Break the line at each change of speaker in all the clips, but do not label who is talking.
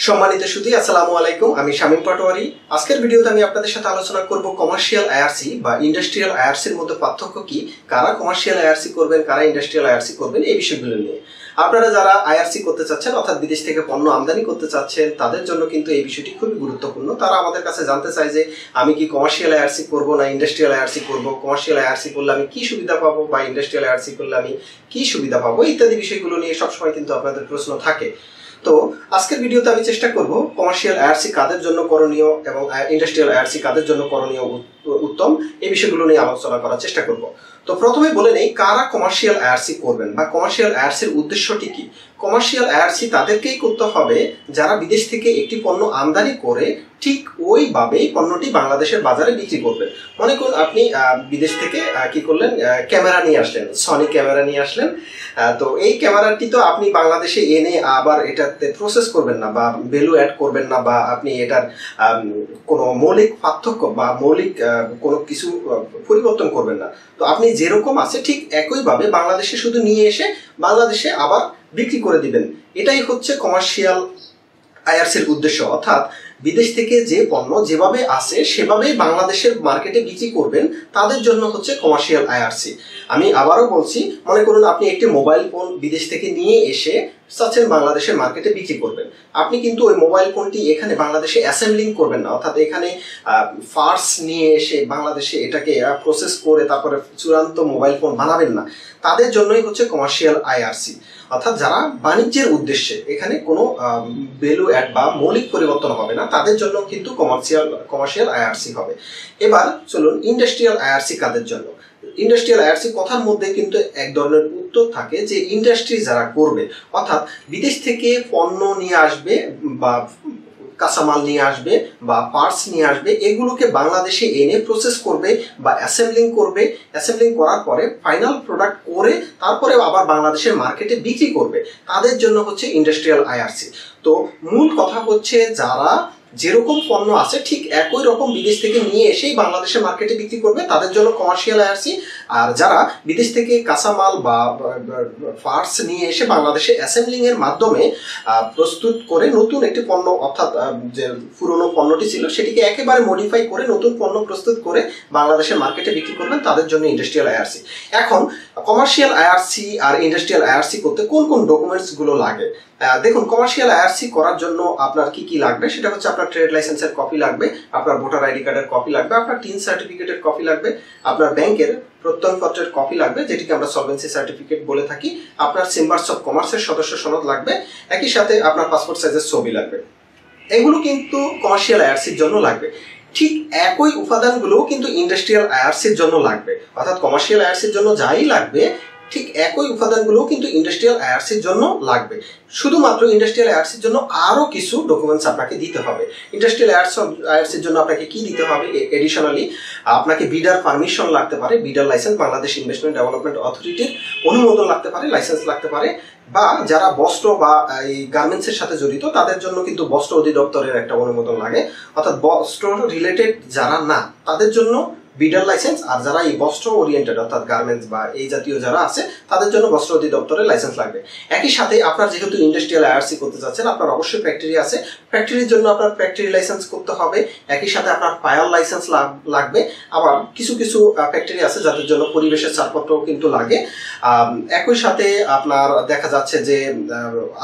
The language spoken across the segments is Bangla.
সম্মানিত সুধী, আসসালামু আলাইকুম। আমি শামীম পাটোয়ারি। আজকের ভিডিওতে আমি আপনাদের সাথে আলোচনা করব কমার্শিয়াল আইআরসি বা ইন্ডাস্ট্রিয়াল আইআরসির মধ্যে পার্থক্য কি, কারা কমার্শিয়াল আইআরসি করবেন, কারা ইন্ডাস্ট্রিয়াল আইআরসি করবেন, এই বিষয়গুলো নিয়ে। আপনারা যারা আইআরসি করতে চাচ্ছেন অর্থাৎ বিদেশ থেকে পণ্য আমদানি করতে চাচ্ছেন তাদের জন্য কিন্তু এই বিষয়টি খুবই গুরুত্বপূর্ণ। তারা আমাদের কাছে জানতে চায় যে আমি কি কমার্শিয়াল আইআরসি করব না ইন্ডাস্ট্রিয়াল আইআরসি করব, কমার্শিয়াল আইআরসি করলে আমি কি সুবিধা পাবো বা ইন্ডাস্ট্রিয়াল আইআরসি করলে আমি কি সুবিধা পাবো ইত্যাদি বিষয়গুলো নিয়ে সবসময় কিন্তু আপনাদের প্রশ্ন থাকে। তো আজকের ভিডিওতে আমি চেষ্টা করব কমার্শিয়াল আইআরসি কাদের জন্য করণীয় এবং ইন্ডাস্ট্রিয়াল আইআরসি কাদের জন্য করণীয় উত্তম, এই বিষয়গুলো নিয়ে আলোচনা করার চেষ্টা করব। তো প্রথমে বলে নেই কারা কমার্শিয়াল আইআরসি করবেন বা কমার্শিয়াল আইআরসির উদ্দেশ্যটি কি। কমার্শিয়াল আইআরসি তাদেরকেই করতে হবে যারা বিদেশ থেকে একটি পণ্য আমদানি করে ঠিক ওইভাবেই পণ্যটি বাংলাদেশের বাজারে বিক্রি করবেন। মনে করুন আপনি বিদেশ থেকে কি করলেন, ক্যামেরা নিয়ে আসলেন, সনি ক্যামেরা নিয়ে আসলেন। তো এই ক্যামেরাটি তো আপনি বাংলাদেশে এনে আবার এটাতে প্রসেস করবেন না বা ভ্যালু অ্যাড করবেন না বা আপনি এটার কোনো মৌলিক পার্থক্য বা মৌলিক কোনো কিছু পরিবর্তন করবেন না। তো আপনি যেরকম আছে ঠিক একইভাবে বাংলাদেশে শুধু নিয়ে এসে বাংলাদেশে আবার বিক্রি করে দিবেন। এটাই হচ্ছে কমার্শিয়াল আইআরসির উদ্দেশ্য। অর্থাৎ বিদেশ থেকে যে পণ্য যেভাবে আসে সেভাবেই বাংলাদেশের মার্কেটে বিক্রি করবেন, তাদের জন্য হচ্ছে কমার্শিয়াল আইআরসি। আমি আবারও বলছি, মনে করুন আপনি একটি মোবাইল ফোন বিদেশ থেকে নিয়ে এসে চাচ্ছেন বাংলাদেশের মার্কেটে বিক্রি করবেন। আপনি কিন্তু ওই মোবাইল ফোনটি এখানে বাংলাদেশে অ্যাসেম্বলিং করবেন না, অর্থাৎ এখানে পার্টস নিয়ে এসে বাংলাদেশে এটাকে প্রসেস করে তারপরে চূড়ান্ত মোবাইল ফোন বানাবেন না। তাদের জন্যই হচ্ছে কমার্শিয়াল আইআরসি। অর্থাৎ যারা বাণিজ্যের উদ্দেশ্যে, এখানে কোনো ভ্যালু অ্যাড বা মৌলিক পরিবর্তন হবে না, তাদের জন্য কিন্তু কমার্শিয়াল আইআরসি হবে। এবার চলুন ইন্ডাস্ট্রিয়াল আইআরসি কাদের জন্য। ইন্ডাস্ট্রিয়াল আইআরসি কথার মধ্যে কিন্তু এক ধরনের উত্তর থাকে যে ইন্ডাস্ট্রি যারা করবে, অর্থাৎ বিদেশ থেকে পণ্য নিয়ে আসবে বা কাঁচামাল নিয়ে আসবে বা পার্টস নিয়ে আসবে, এগুলোকে বাংলাদেশে এনে প্রসেস করবে বা অ্যাসেম্বলিং করবে। অ্যাসেম্বলিং করার পরে ফাইনাল প্রোডাক্ট করে তারপরে আবার বাংলাদেশের মার্কেটে বিক্রি করবে, তাদের জন্য হচ্ছে ইন্ডাস্ট্রিয়াল আইআরসি। তো মূল কথা হচ্ছে যারা যেরকম পণ্য আছে ঠিক একই রকম বিদেশ থেকে নিয়ে এসেই বাংলাদেশের মার্কেটে বিক্রি করবে, তাদের জন্য কমার্শিয়াল আইআরসি। আর যারা বিদেশ থেকে কাঁচামাল বা পার্টস নিয়ে এসে বাংলাদেশে অ্যাসেম্বলিং এর মাধ্যমে প্রস্তুত করে নতুন একটি পণ্য, অর্থাৎ যে পুরনো পণ্যটি ছিল সেটিকে একেবারে মডিফাই করে নতুন পণ্য প্রস্তুত করে বাংলাদেশের মার্কেটে বিক্রি করবেন, তাদের জন্য ইন্ডাস্ট্রিয়াল আইআরসি। এখন কমার্শিয়াল আইআরসি আর ইন্ডাস্ট্রিয়াল আইআরসি করতে কোন কোন ডকুমেন্টস গুলো লাগে। দেখুন, কমার্শিয়াল আইআরসি করার জন্য আপনার কি কি লাগবে সেটা হচ্ছে আপনার ট্রেড লাইসেন্সের কপি লাগবে, আপনার ভোটার আইডি কার্ডের কপি লাগবে, আপনার টিন সার্টিফিকেটের কপি লাগবে, আপনার ব্যাংকের প্রত্যয়নপত্রের কপি লাগবে যেটিকে আমরা সলভেন্সি সার্টিফিকেট বলে থাকি, আপনার চেম্বার্স অফ কমার্সের সদস্য সনদ লাগবে, একই সাথে আপনার পাসপোর্ট সাইজের ছবি লাগবে। এগুলো কিন্তু কমার্শিয়াল আইআরসির জন্য লাগবে। ঠিক একই উপাদানগুলোও কিন্তু ইন্ডাস্ট্রিয়াল আইআরসির জন্য লাগবে। অর্থাৎ কমার্শিয়াল আইআরসির জন্য যাই লাগবে ঠিক একই উপাদানগুলোও কিন্তু ইন্ডাস্ট্রিয়াল আইআরসির জন্য লাগবে। শুধুমাত্র ইন্ডাস্ট্রিয়াল আইআরসির জন্য আরও কিছু ডকুমেন্টস আপনাকে দিতে হবে। ইন্ডাস্ট্রিয়াল আইআরসির জন্য আপনাকে কি দিতে হবে, এডিশনালি আপনাকে বিডার পারমিশন লাগতে পারে, বিডার লাইসেন্স, বাংলাদেশ ইনভেস্টমেন্ট ডেভেলপমেন্ট অথরিটির অনুমোদন লাগতে পারে, লাইসেন্স লাগতে পারে। বা যারা বস্ত্র বা এই গার্মেন্টসের সাথে জড়িত তাদের জন্য কিন্তু বস্ত্র অধিদপ্তরের একটা অনুমোদন লাগে। অর্থাৎ বস্ত্র রিলেটেড যারা না তাদের জন্য বিডার লাইসেন্স, আর যারা এই বস্ত্র ওরিয়েন্টেড অর্থাৎ গার্মেন্টস বা এই জাতীয় যারা আছে তাদের জন্য বস্ত্র অধিদপ্তরের লাইসেন্স লাগবে। একই সাথে আপনার যেহেতু ইন্ডাস্ট্রিয়াল আইআরসি করতে যাচ্ছেন, আপনার অবশ্যই ফ্যাক্টরি আছে, ফ্যাক্টরির জন্য আপনার ফ্যাক্টরি লাইসেন্স করতে হবে। একই সাথে আপনার ফায়ার লাইসেন্স লাগবে। আবার কিছু কিছু ফ্যাক্টরি আছে যাদের জন্য পরিবেশের ছাড়পত্র কিন্তু লাগে। একই সাথে আপনার দেখা যাচ্ছে যে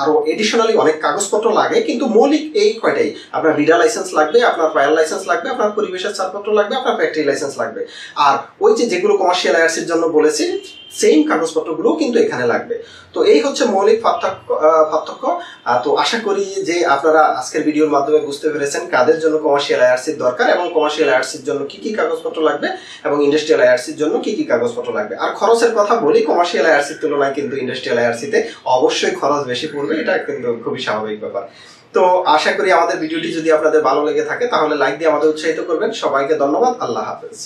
আরো এডিশনালি অনেক কাগজপত্র লাগে, কিন্তু মৌলিক এই কয়টাই, আপনার বিডার লাইসেন্স লাগবে, আপনার ফায়ার লাইসেন্স লাগবে, আপনার পরিবেশের ছাড়পত্র লাগবে, আপনার ফ্যাক্টরি লাইসেন্স লাগবে। আর ওই যেগুলো কমার্শিয়াল আইআরসির জন্য বলেছি সেম কাগজপত্রগুলো কিন্তু এখানে লাগবে। তো এই হচ্ছে মৌলিক পার্থক্য। তো আশা করি যে আপনারা আজকের ভিডিওর মাধ্যমে বুঝতে পেরেছেন কাদের জন্য কমার্শিয়াল আইআরসির দরকার এবং কমার্শিয়াল আইআরসির জন্য কি কি কাগজপত্র লাগবে এবং ইন্ডাস্ট্রিয়াল আইআরসির জন্য কি কি কাগজপত্র লাগবে। আর খরচের কথা বলি, কমার্শিয়াল আইআরসির তুলনায় কিন্তু ইন্ডাস্ট্রিয়াল আইআরসিতে অবশ্যই খরচ বেশি পড়বে, এটা কিন্তু খুবই স্বাভাবিক ব্যাপার। তো আশা করি আমাদের ভিডিওটি যদি আপনাদের ভালো লেগে থাকে তাহলে লাইক দিয়ে আমাদের উৎসাহিত করবেন। সবাইকে ধন্যবাদ। আল্লাহ হাফেজ।